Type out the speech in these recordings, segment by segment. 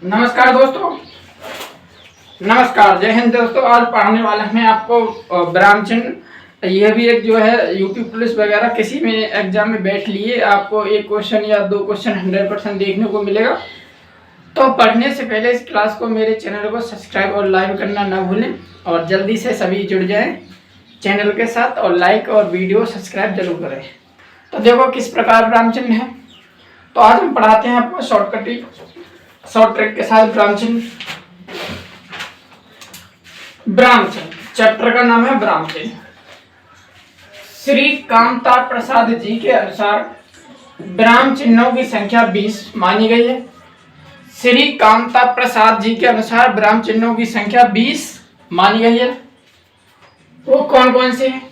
नमस्कार दोस्तों, नमस्कार, जय हिंद दोस्तों। आज पढ़ाने वाले हैं आपको विराम चिन्ह। यह भी एक जो है यूपी पुलिस वगैरह किसी में एग्जाम में बैठ लिए आपको एक क्वेश्चन या दो क्वेश्चन 100% देखने को मिलेगा। तो पढ़ने से पहले इस क्लास को मेरे चैनल को सब्सक्राइब और लाइक करना ना भूलें और जल्दी से सभी जुड़ जाएं चैनल के साथ और लाइक और वीडियो सब्सक्राइब जरूर करें। तो देखो किस प्रकार विराम चिन्ह है। तो आज हम पढ़ाते हैं आपको शॉर्ट ट्रिक के साथ विराम चिन्ह। विराम चिन्ह चैप्टर का नाम है विराम चिन्ह। श्री कामता प्रसाद जी के अनुसार विराम चिन्हों की संख्या 20 मानी गई है। श्री कामता प्रसाद जी के अनुसार विराम चिन्हों की संख्या 20 मानी गई है। वो कौन कौन से हैं?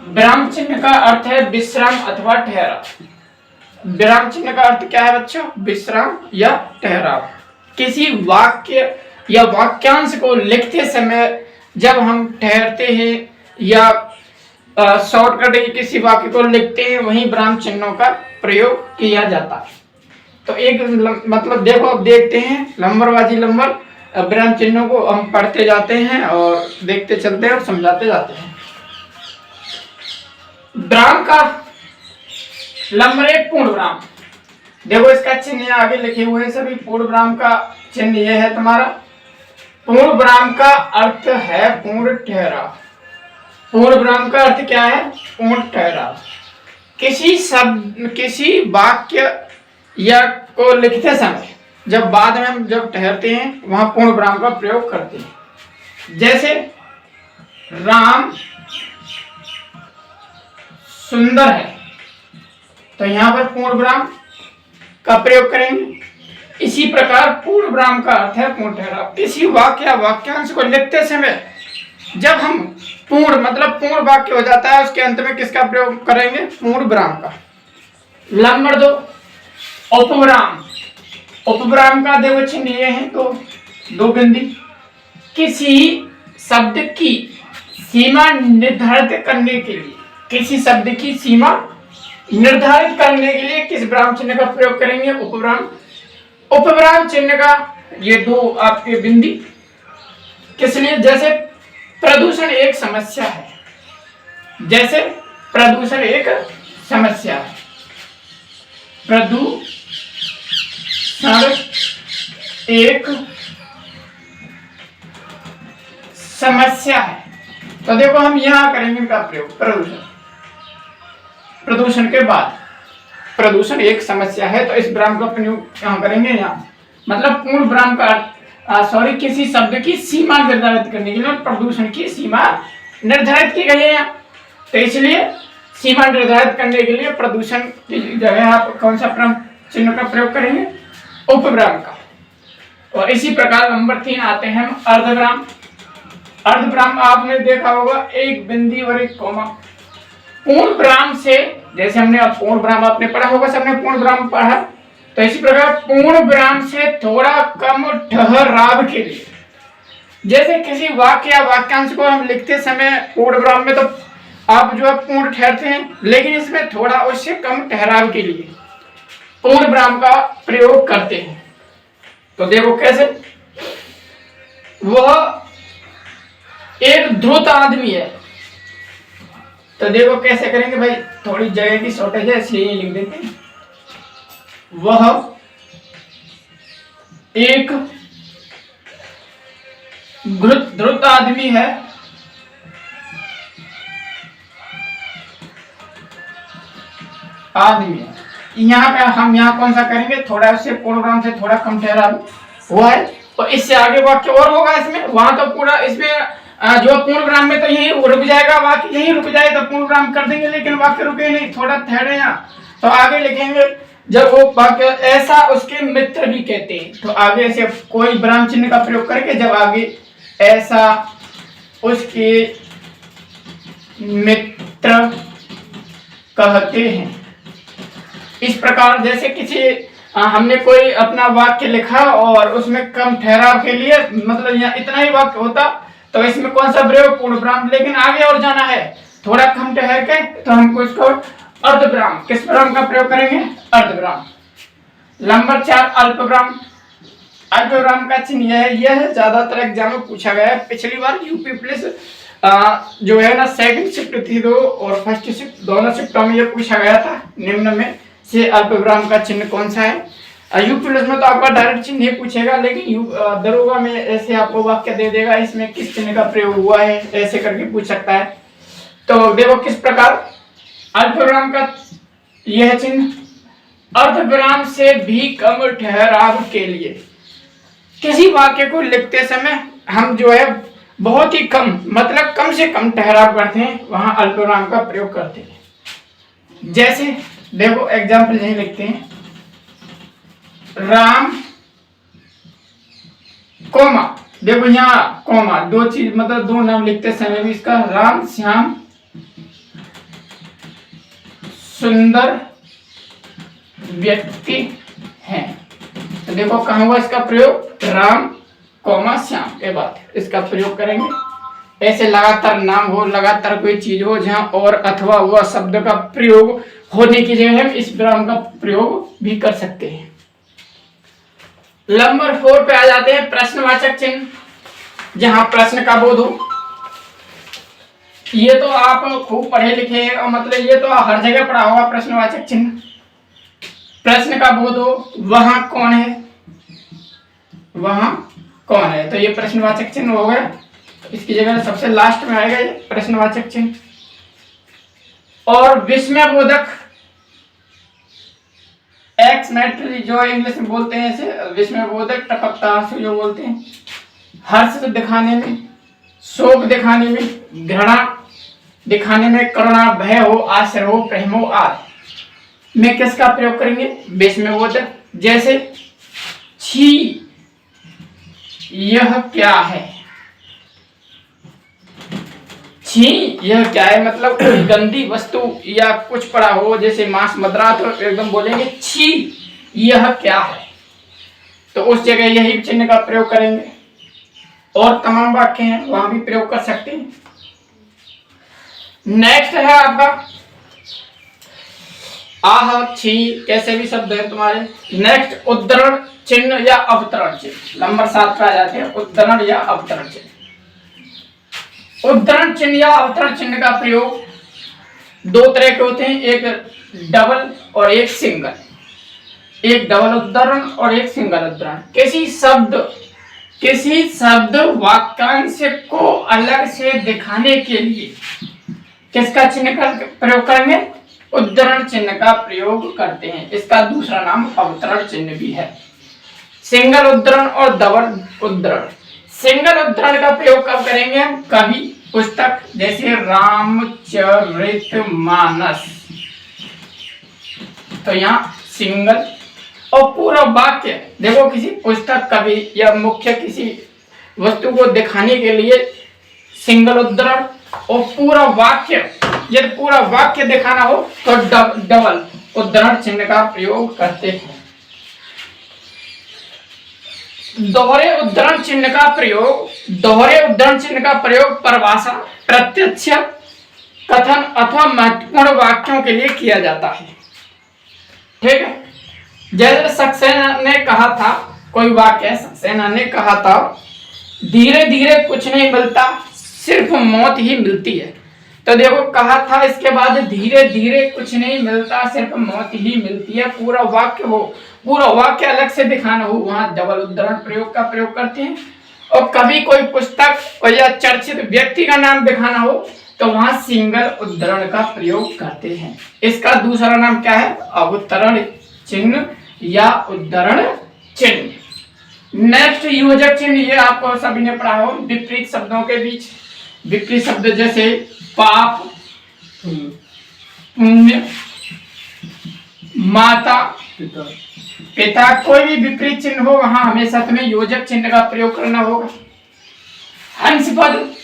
विराम चिन्ह का अर्थ है विश्राम अथवा ठहराव। विराम चिन्ह का अर्थ क्या है बच्चों? विश्राम या ठहराव। किसी वाक्य या वाक्यांश को लिखते समय जब हम ठहरते हैं या शॉर्टकट किसी वाक्य को लिखते हैं वहीं विराम चिन्हों का प्रयोग किया जाता है। तो एक मतलब देखो, अब देखते हैं नंबरबाजी विराम चिन्हों को हम पढ़ते जाते हैं और देखते चलते हैं और समझाते जाते हैं। विराम का नंबर 1 पूर्ण विराम। देखो इसका चिन्ह आगे लिखे हुए हैं सभी। पूर्ण विराम का चिन्ह यह है तुम्हारा। पूर्ण विराम का अर्थ है पूर्ण ठहराव। पूर्ण विराम का अर्थ क्या है? पूर्ण ठहराव। किसी शब्द किसी वाक्य या को लिखते समय जब बाद में हम जब ठहरते हैं वहां पूर्ण विराम का प्रयोग करते हैं। जैसे राम सुंदर है तो यहां पर पूर्ण विराम का प्रयोग करेंगे। इसी प्रकार पूर्ण विराम का अर्थ है पूर्ण ठहराव। किसी वाक्य या वाक्यांश को लिखते समय जब हम पूर्ण वाक्य हो जाता है उसके अंत में किसका प्रयोग करेंगे? पूर्ण विराम का। नंबर 2 उपविराम। उपविराम का देखो चिन्ह ये है तो 2 बिंदी। किसी शब्द की सीमा निर्धारित करने के लिए किस विराम चिन्ह का प्रयोग करेंगे? उपविराम। उपविराम चिन्ह का ये 2 आपके बिंदी किस लिए? जैसे प्रदूषण एक समस्या है। प्रदूषण एक समस्या है। तो देखो हम यहां करेंगे इनका प्रयोग प्रदूषण के बाद। प्रदूषण एक समस्या है तो इस विराम का प्रयोग यहां करेंगे। यहाँ मतलब पूर्ण विराम का किसी शब्द की सीमा निर्धारित करने के लिए प्रदूषण की सीमा निर्धारित की गई है यहाँ। तो इसलिए सीमा निर्धारित करने के लिए प्रदूषण की जगह आप कौन सा चिन्ह का प्रयोग करेंगे? उपविराम का। और इसी प्रकार नंबर 3 आते हैं हम अर्धविराम। अर्धविराम आपने देखा होगा, एक बिंदी और एक कॉमा। पूर्ण विराम से जैसे हमने पूर्ण विराम आपने पढ़ा होगा, सबने पूर्ण विराम पढ़ा। तो इसी प्रकार पूर्ण विराम से थोड़ा कम ठहराव के लिए, जैसे किसी वाक्य या वाक्यांश को हम लिखते समय पूर्ण विराम में तो आप जो है पूर्ण ठहरते हैं, लेकिन इसमें थोड़ा उससे कम ठहराव के लिए पूर्ण विराम का प्रयोग करते हैं। तो देखो कैसे। वह एक धूर्त आदमी है। तो देखो कैसे करेंगे भाई, थोड़ी जगह की शॉर्टेज है इसलिए लिख देते हैं। वह एक धूर्त आदमी है। यहाँ पे हम यहाँ कौन सा करेंगे? थोड़ा उससे पूर्ण विराम से थोड़ा कम ठहराव हुआ है। तो इससे आगे वाक्य और होगा इसमें। वहां तो पूरा इसमें जो पूर्ण विराम में तो यही रुक जाएगा, वाक्य यही रुक जाए तो पूर्ण विराम कर देंगे, लेकिन वाक्य रुके नहीं, थोड़ा ठहरे यहाँ। तो आगे लिखेंगे जब वो वाक्य ऐसा उसके मित्र भी कहते हैं। तो आगे से कोई विराम चिन्ह का प्रयोग करके जब आगे ऐसा उसके मित्र कहते हैं। इस प्रकार जैसे किसी हमने कोई अपना वाक्य लिखा और उसमें कम ठहराव के लिए मतलब यहाँ इतना ही वाक्य होता तो इसमें कौन सा प्रयोग? पूर्ण विराम। लेकिन आगे और जाना है थोड़ा कम ठहर के तो हमको इसको अर्धविराम, किस विराम का प्रयोग करेंगे? अर्धविराम। नंबर 4 अल्पविराम। अल्पविराम का चिन्ह यह ज्यादातर एग्जाम में पूछा गया है। पिछली बार यूपी पुलिस जो है ना सेकंड शिफ्ट थी दो और फर्स्ट शिफ्ट दोनों शिफ्टों में ये पूछा गया था, निम्न में से अल्पविराम का चिन्ह कौन सा है। यूपी पुलिस में तो आपका डायरेक्ट चिन्ह नहीं पूछेगा, लेकिन दरोगा में ऐसे आपको वाक्य दे देगा इसमें किस चिन्ह का प्रयोग हुआ है, ऐसे करके पूछ सकता है। तो देखो किस प्रकार अल्पविराम का यह चिन्ह, अर्धविराम से भी कम ठहराव के लिए किसी वाक्य को लिखते समय हम जो है बहुत ही कम, मतलब कम से कम ठहराव करते हैं, वहां अल्पविराम का प्रयोग करते हैं। जैसे देखो एग्जाम्पल यही लिखते हैं, राम कोमा, देखो यहाँ कोमा, दो चीज मतलब दो नाम लिखते समय भी इसका, राम श्याम सुंदर व्यक्ति हैं। तो देखो कहाँ हुआ इसका प्रयोग, राम कोमा श्याम के बाद इसका प्रयोग करेंगे। ऐसे लगातार नाम हो, लगातार कोई चीज हो जहां और अथवा वह शब्द का प्रयोग होने की जगह हम इस विराम का प्रयोग भी कर सकते हैं। नंबर 4 पे आ जाते हैं प्रश्नवाचक चिन्ह, जहां प्रश्न का बोध हो। ये तो आप खूब पढ़े लिखे हैं और मतलब ये तो हर जगह पढ़ा होगा प्रश्नवाचक चिन्ह। प्रश्न का बोध हो, वहां कौन है, वहां कौन है, तो ये प्रश्नवाचक चिन्ह हो गया। इसकी जगह सबसे लास्ट में आएगा ये प्रश्नवाचक चिन्ह। और विस्मयबोधक, एक्समेटरी जो इंग्लिश में बोलते हैं इसे, विस्मयबोधक टपकता आंसू जो बोलते हैं, हर्ष दिखाने में, शोक दिखाने में, घृणा दिखाने में, करुणा, भय हो, आश्चर्य हो, प्रेम हो आदि में किसका प्रयोग करेंगे? विस्मयबोधक। जैसे छी यह क्या है, छी यह क्या है मतलब कोई गंदी वस्तु या कुछ पड़ा हो, जैसे मांस मदरा, तो एकदम बोलेंगे छी यह क्या है, तो उस जगह यही चिन्ह का प्रयोग करेंगे। और तमाम वाक्य हैं वहां भी प्रयोग कर सकते हैं। नेक्स्ट है आपका आह छी, कैसे भी शब्द है तुम्हारे। नेक्स्ट उद्धरण चिन्ह या अवतरण चिन्ह, नंबर 7 पे आ जाते हैं उद्धरण या अवतरण चिन्ह। उद्धरण चिन्ह या अवतरण चिन्ह का प्रयोग दो तरह के होते हैं, एक डबल और एक सिंगल। एक डबल उद्धरण और एक सिंगल उद्धरण। किसी शब्द वाक्यांश को अलग से दिखाने के लिए किसका चिन्ह का प्रयोग करेंगे? उद्धरण चिन्ह का प्रयोग करते हैं। इसका दूसरा नाम अवतरण चिन्ह भी है। सिंगल उद्धरण और डबल उद्धरण। सिंगल उद्धरण का प्रयोग कब करेंगे हम? कवि, पुस्तक, जैसे रामचरितमानस, तो यहाँ सिंगल। और पूरा वाक्य देखो, किसी पुस्तक, कवि या मुख्य किसी वस्तु को दिखाने के लिए सिंगल उद्धरण, और पूरा वाक्य, यदि पूरा वाक्य दिखाना हो तो डबल उद्धरण चिन्ह का प्रयोग करते हैं। दोहरे उद्धरण चिन्ह का प्रयोग परिभाषा, प्रत्यक्ष कथन अथवा महत्वपूर्ण वाक्यों के लिए किया जाता है। ठीक है, जैसे सक्सेना ने कहा था, कोई वाक्य सक्सेना ने कहा था, धीरे धीरे कुछ नहीं मिलता, सिर्फ मौत ही मिलती है। तो देखो कहा था, इसके बाद धीरे धीरे कुछ नहीं मिलता, सिर्फ मौत ही मिलती है। पूरा वाक्य हो, पूरा वाक्य अलग से दिखाना हो, वहां डबल उद्धरण प्रयोग का प्रयोग करते हैं। और कभी कोई पुस्तक या चर्चित व्यक्ति का नाम दिखाना हो तो वहां सिंगल उद्धरण का प्रयोग करते हैं। इसका दूसरा नाम क्या है? अवतरण चिन्ह या उद्धरण चिन्ह। नेक्स्ट योजक चिन्ह, ये आपको सभी ने पढ़ा हो, विपरीत शब्दों के बीच। विपरीत शब्द जैसे पाप, पुण्य, माता, पिता, कोई भी विपरीत चिन्ह हो वहां हमेशा तुम्हें योजक चिन्ह का प्रयोग करना होगा। हंस पद,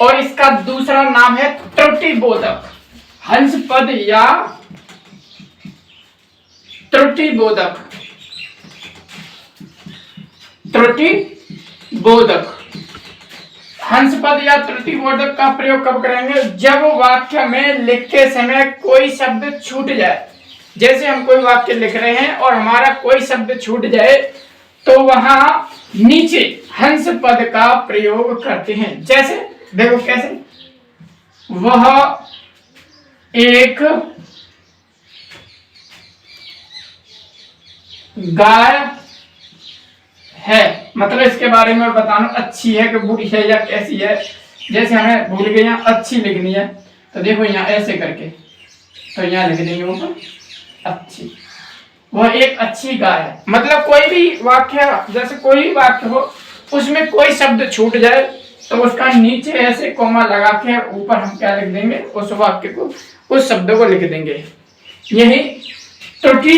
और इसका दूसरा नाम है त्रुटिबोधक। हंस पद या त्रुटिबोधक। त्रुटिबोधक हंस पद या त्रुटिबोधक का प्रयोग कब करेंगे? जब वाक्य में लिखते समय कोई शब्द छूट जाए। जैसे हम कोई वाक्य लिख रहे हैं और हमारा कोई शब्द छूट जाए तो वहां नीचे हंस पद का प्रयोग करते हैं। जैसे देखो कैसे, वह एक गाय है, मतलब इसके बारे में बताना अच्छी है कि बुरी है या कैसी है। जैसे हमें भूल गए यहाँ अच्छी लिखनी है तो देखो यहाँ ऐसे करके, तो यहाँ लिख देंगे ऊपर अच्छी। वह एक अच्छी गाय है, मतलब कोई भी वाक्य, जैसे कोई भी वाक्य हो उसमें कोई शब्द छूट जाए तो उसका नीचे ऐसे कोमा लगा के ऊपर हम क्या लिख देंगे, उस वाक्य को, उस शब्द को लिख देंगे। यही त्रुटि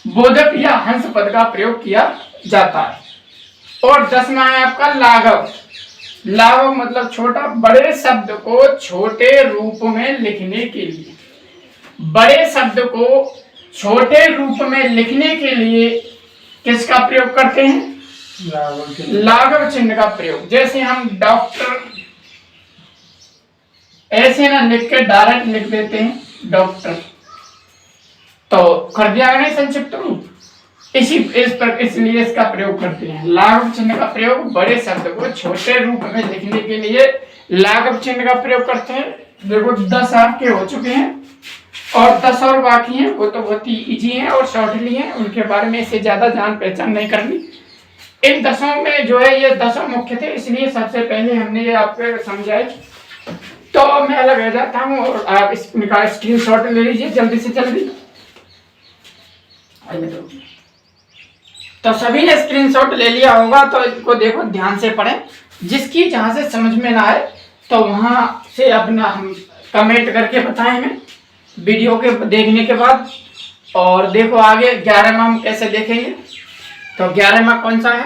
बोधक या हंस पद का प्रयोग किया जाता है। और 10वां है आपका लाघव। लाघव मतलब छोटा, बड़े शब्द को छोटे रूप में लिखने के लिए, बड़े शब्द को छोटे रूप में लिखने के लिए किसका प्रयोग करते हैं? लाघव चिन्ह का प्रयोग। जैसे हम डॉक्टर ऐसे ना लिख के डायरेक्ट लिख देते हैं डॉक्टर, तो कर दिया नहीं संक्षिप्त रूप, इसलिए इसका प्रयोग करते हैं। लाघव चिन्ह का प्रयोग बड़े शब्द को छोटे रूप में लिखने के लिए लाघव चिन्ह का प्रयोग करते हैं। देखो 10 आपके हो चुके हैं और 10 और बाकी हैं, वो तो बहुत ही इजी हैं और शॉर्टली हैं, उनके बारे में इससे ज्यादा जान पहचान नहीं करनी। इन 10 में जो है ये 10 मुख्य थे, इसलिए सबसे पहले हमने ये आपको समझाए। तो मैं अलग रह जाता हूँ और आप इनका स्क्रीनशॉट ले लीजिए जल्दी से जल्दी। तो सभी ने स्क्रीनशॉट ले लिया होगा, तो इसको देखो ध्यान से पढ़ें। जिसकी जहां से समझ में ना आए तो वहां से अपना हम कमेंट करके बताएं हमें वीडियो के देखने के बाद। और देखो आगे 11वां हम कैसे देखेंगे। तो 11वां कौन सा है?